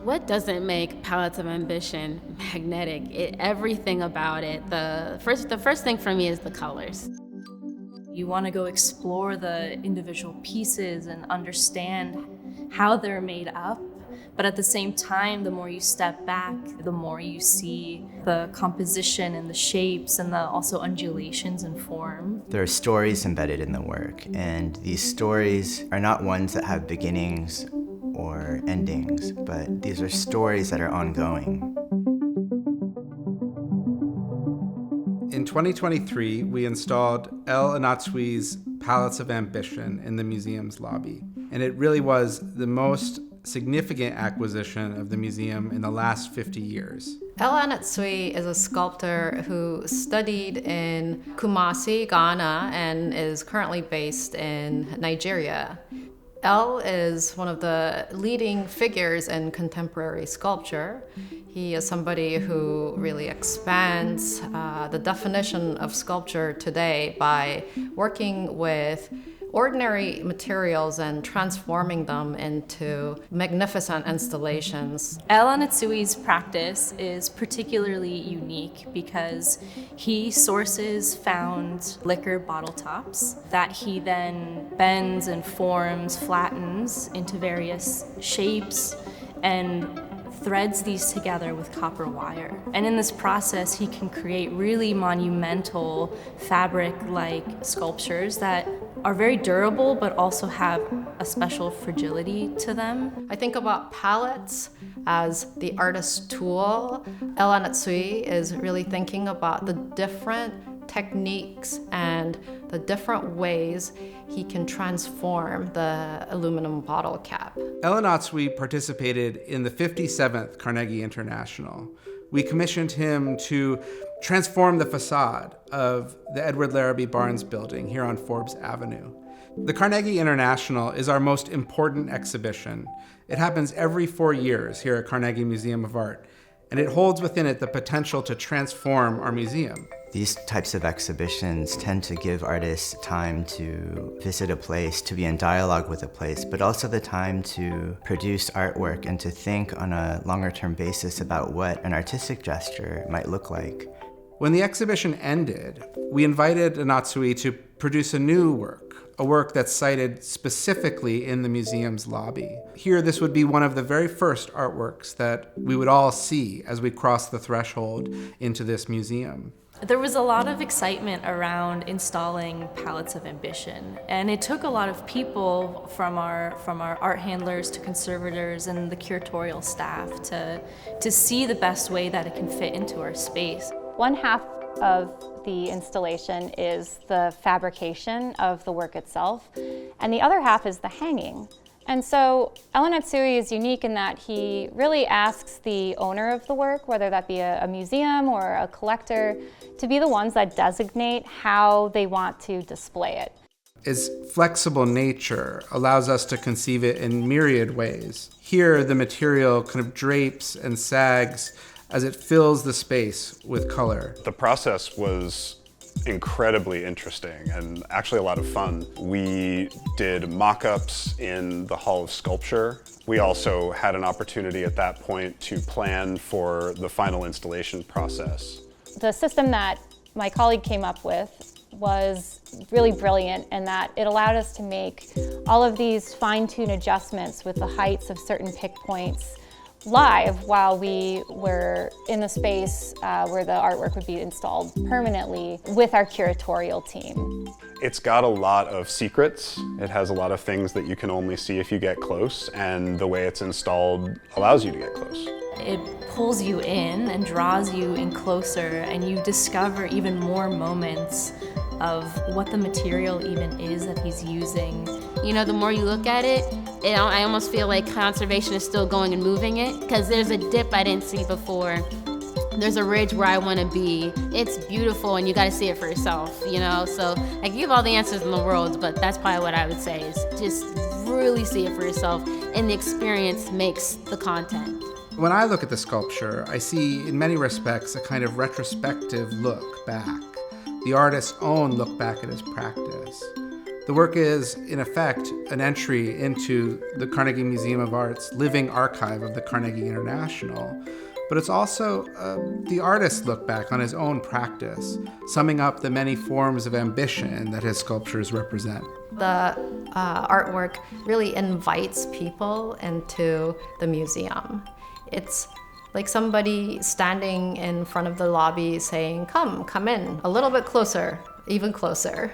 What doesn't make Palettes of Ambition magnetic? Everything about it. The first thing for me is the colors. You want to go explore the individual pieces and understand how they're made up. But at the same time, the more you step back, the more you see the composition and the shapes and the also undulations in form. There are stories embedded in the work, and these stories are not ones that have beginnings or endings, but these are stories that are ongoing. In 2023, we installed Anatsui's Palettes of Ambition in the museum's lobby, and it really was the most significant acquisition of the museum in the last 50 years. Anatsui is a sculptor who studied in Kumasi, Ghana, and is currently based in Nigeria. El is one of the leading figures in contemporary sculpture. He is somebody who really expands the definition of sculpture today by working with ordinary materials and transforming them into magnificent installations. Anatsui's practice is particularly unique because he sources found liquor bottle tops that he then bends and forms, flattens into various shapes, and threads these together with copper wire. And in this process, he can create really monumental fabric-like sculptures that are very durable, but also have a special fragility to them. I think about palettes as the artist's tool. Anatsui is really thinking about the different techniques and the different ways he can transform the aluminum bottle cap. Anatsui participated in the 57th Carnegie International. We commissioned him to transform the facade of the Edward Larrabee Barnes building here on Forbes Avenue. The Carnegie International is our most important exhibition. It happens every 4 years here at Carnegie Museum of Art, and it holds within it the potential to transform our museum. These types of exhibitions tend to give artists time to visit a place, to be in dialogue with a place, but also the time to produce artwork and to think on a longer-term basis about what an artistic gesture might look like. When the exhibition ended, we invited Anatsui to produce a new work, a work that's cited specifically in the museum's lobby. Here, this would be one of the very first artworks that we would all see as we cross the threshold into this museum. There was a lot of excitement around installing Palettes of Ambition, and it took a lot of people from our art handlers to conservators and the curatorial staff to see the best way that it can fit into our space. One half of the installation is the fabrication of the work itself, and the other half is the hanging. And so Anatsui is unique in that he really asks the owner of the work, whether that be a museum or a collector, to be the ones that designate how they want to display it. Its flexible nature allows us to conceive it in myriad ways. Here, the material kind of drapes and sags as it fills the space with color. The process was incredibly interesting and actually a lot of fun. We did mock-ups in the Hall of Sculpture. We also had an opportunity at that point to plan for the final installation process. The system that my colleague came up with was really brilliant in that it allowed us to make all of these fine-tuned adjustments with the heights of certain pick points live while we were in the space where the artwork would be installed permanently with our curatorial team. It's got a lot of secrets. It has a lot of things that you can only see if you get close, and the way it's installed allows you to get close. It pulls you in and draws you in closer, and you discover even more moments of what the material even is that he's using. You know, the more you look at it, I almost feel like conservation is still going and moving it, because there's a dip I didn't see before. There's a ridge where I want to be. It's beautiful, and you got to see it for yourself, you know? So I give all the answers in the world, but that's probably what I would say is just really see it for yourself, and the experience makes the content. When I look at the sculpture, I see in many respects a kind of retrospective look back, the artist's own look back at his practice. The work is, in effect, an entry into the Carnegie Museum of Art's living archive of the Carnegie International. But it's also the artist's look back on his own practice, summing up the many forms of ambition that his sculptures represent. The artwork really invites people into the museum. It's like somebody standing in front of the lobby saying, come in, a little bit closer, even closer.